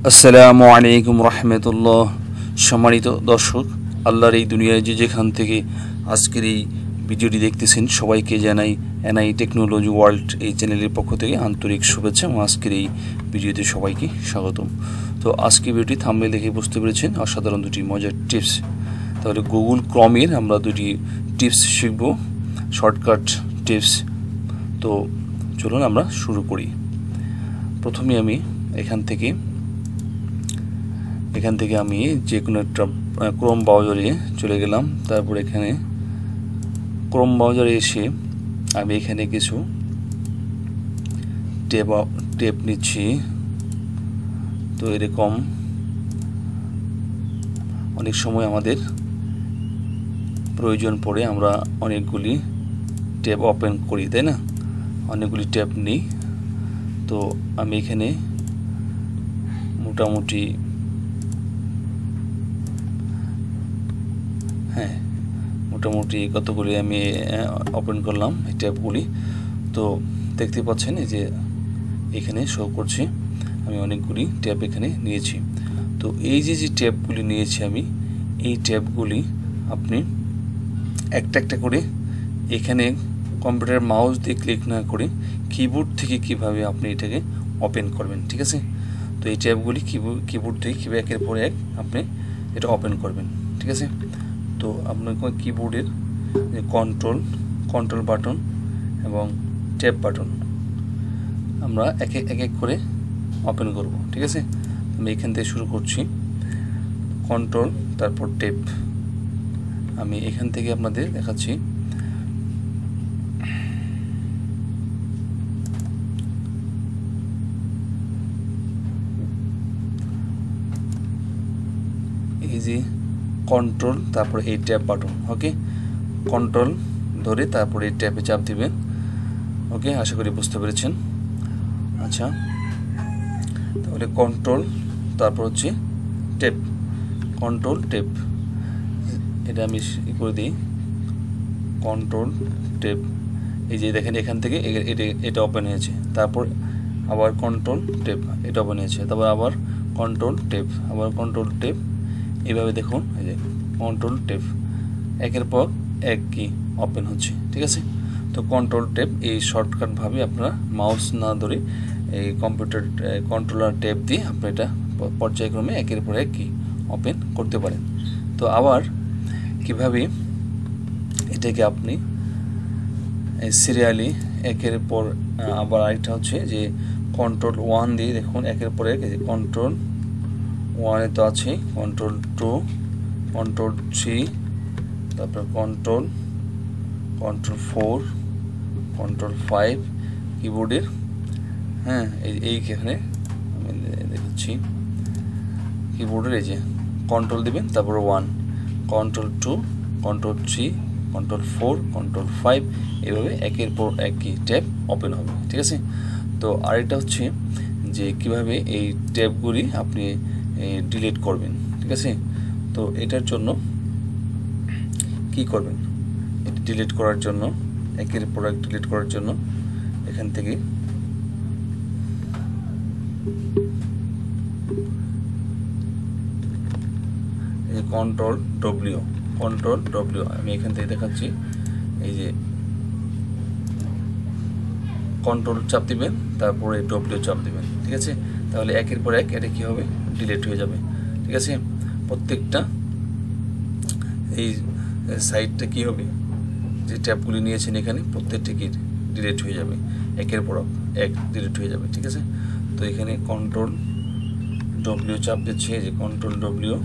আসসালামু আলাইকুম রহমতুল্লাহ। সম্মানিত দর্শক, আল্লাহর এই দুনিয়ায় যে যেখান থেকে আজকের এই ভিডিওটি দেখতেছেন সবাইকে জানাই এনআই টেকনোলজি ওয়ার্ল্ড এই চ্যানেলের পক্ষ থেকে আন্তরিক শুভেচ্ছা এবং আজকের এই ভিডিওতে সবাইকে স্বাগতম। তো আজকের ভিডিওটি থাম্বনেল দেখে বুঝতে পেরেছেন অসাধারণ দুটি মজার টিপস। তাহলে গুগল ক্রমের আমরা দুটি টিপস শিখব, শর্টকাট টিপস। তো চলুন আমরা শুরু করি। প্রথমে আমি এখান থেকে আমি যে কোনো একটা ক্রোম ব্রাউজারে চলে গেলাম। তারপর এখানে ক্রোম ব্রাউজারে এসে আমি এখানে কিছু ট্যাব নিচ্ছি। তো এরকম অনেক সময় আমাদের প্রয়োজন পড়ে আমরা অনেকগুলি ট্যাব ওপেন করি, তাই না? অনেকগুলি ট্যাব নিই। তো আমি এখানে মোটামুটি কতগুলি আমি ওপেন করলাম এই ট্যাবগুলি। তো দেখতে পাচ্ছেন এই যে এখানে শো করছে আমি অনেকগুলি ট্যাব এখানে নিয়েছি। তো এই যে ট্যাবগুলি নিয়েছি আমি, এই ট্যাবগুলি আপনি একটা একটা করে এখানে কম্পিউটার মাউস দিয়ে ক্লিক না করে কিবোর্ড থেকে কিভাবে আপনি এটাকে ওপেন করবেন, ঠিক আছে? তো এই ট্যাবগুলি কিবোর্ড থেকে কীভাবে একের পর এক আপনি এটা ওপেন করবেন, ঠিক আছে? তো আপনার কিবোর্ডের যে কন্ট্রোল বাটন এবং ট্যাব বাটন আমরা এক এক করে ওপেন করব, ঠিক আছে? আমি এখান থেকে শুরু করছি। কন্ট্রোল, তারপর ট্যাব। আমি এখান থেকে আপনাদের দেখাচ্ছি। এই যে কন্ট্রোল, তারপর এই ট্যাব বাটন। ওকে, কন্ট্রোল ধরে তারপর এই ট্যাবে চাপ দিবেন। ওকে, আশা করি বুঝতে পেরেছেন। আচ্ছা, তাহলে কন্ট্রোল, তারপর হচ্ছে ট্যাব, কন্ট্রোল ট্যাব। এটা আমি করে দিই, কন্ট্রোল ট্যাব। এই যে দেখেন এখান থেকে এটা ওপেন হয়েছে। তারপর আবার কন্ট্রোল ট্যাব, এটা ওপেন হয়েছে। তারপর আবার কন্ট্রোল ট্যাব, আবার কন্ট্রোল ট্যাব। এইভাবে দেখুন, এই যে কন্ট্রোল ট্যাব একের পর এক কি ওপেন হচ্ছে, ঠিক আছে? তো কন্ট্রোল ট্যাব এই শর্টকাটভাবে আপনারা মাউস না ধরে এই কম্পিউটার কন্ট্রোলার ট্যাব দিয়ে আপনি এটা পর্যায়ক্রমে একের পর এক কি ওপেন করতে পারেন। তো আবার কিভাবে এটাকে আপনি সিরিয়ালি একের পর আবার আরেকটা হচ্ছে যে কন্ট্রোল 1 দিয়ে দেখুন একের পর এক, এই যে কন্ট্রোল 1 তো আছে, কন্ট্রোল 2, কন্ট্রোল 3, তারপর কন্ট্রোল 4, কন্ট্রোল 5 কিবোর্ডের। হ্যাঁ, এইখানে আমি দেখাচ্ছি কিবোর্ডের এই যে কন্ট্রোল দিবেন, তারপর 1, কন্ট্রোল 2, কন্ট্রোল 3, কন্ট্রোল 4, কন্ট্রোল 5, এইভাবে একের পর এক কি ট্যাব ওপেন হবে, ঠিক আছে? তো আরেকটা হচ্ছে যে কিভাবে এই ট্যাবগুলি আপনি ডিলিট করবেন, ঠিক আছে? তো এটার জন্য কি করবেন, এটা ডিলিট করার জন্য একের পর এক ডিলিট করার জন্য এখান থেকে কন্ট্রোল ডব্লিউ আমি এখান থেকে দেখাচ্ছি। এই যে কন্ট্রোল চাপ দিবেন, তারপরে ডব্লিউ চাপ দিবেন, ঠিক আছে? তাহলে একের পর এক এটা কি হবে, ডিলিট হয়ে যাবে, ঠিক আছে? প্রত্যেকটা এই সাইটটা কি হবে, যে ট্যাবগুলি নিয়েছেন এখানে প্রত্যেকটা কি ডিলিট হয়ে যাবে, একের পর এক ডিলিট হয়ে যাবে, ঠিক আছে? তো এখানে কন্ট্রোল ডব্লিউ চাপ দিচ্ছে, যে কন্ট্রোল ডব্লিউ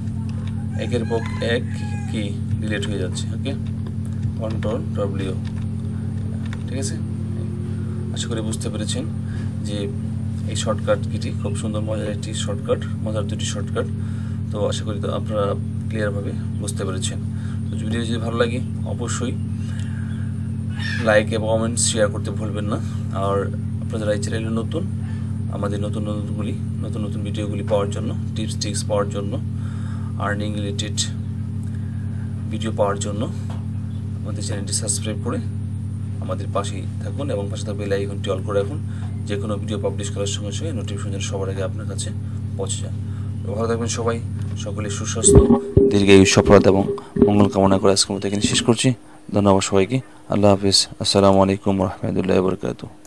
একের পর এক কি ডিলিট হয়ে যাচ্ছে। ওকে, কন্ট্রোল ডব্লিউ, ঠিক আছে? আশা করি বুঝতে পেরেছেন যে এই শর্টকাট কিটি খুব সুন্দর মজার একটি শর্টকাট, মজার দুটি শর্টকাট। তো আশা করি তো আপনারা ক্লিয়ারভাবে বুঝতে পেরেছেন। তো ভিডিও যদি ভালো লাগে অবশ্যই লাইক এবং কমেন্ট শেয়ার করতে ভুলবেন না। আর আপনারা যারা এই চ্যানেলে নতুন, আমাদের নতুন ভিডিওগুলি পাওয়ার জন্য, টিপস পাওয়ার জন্য, আর্নিং রিলেটেড ভিডিও পাওয়ার জন্য আমাদের চ্যানেলটি সাবস্ক্রাইব করে আমাদের পাশেই থাকুন এবং পাশে থাকা বেল আইকনটি অল করে রাখুন। যে কোনো ভিডিও পাবলিশ করার সঙ্গে সঙ্গে নোটিফিকেশন সবার আগে আপনার কাছে পৌঁছে যায়। ভালো থাকবেন সবাই, সকলে সুস্বাস্থ্য, দীর্ঘায়ু, সফলতা এবং মঙ্গল কামনা করে আজকের মতো এখানে শেষ করছি। ধন্যবাদ সবাইকে। আল্লাহ হাফিজ। আসসালামু আলাইকুম রহমতুল্লাহ বরকাতুহ।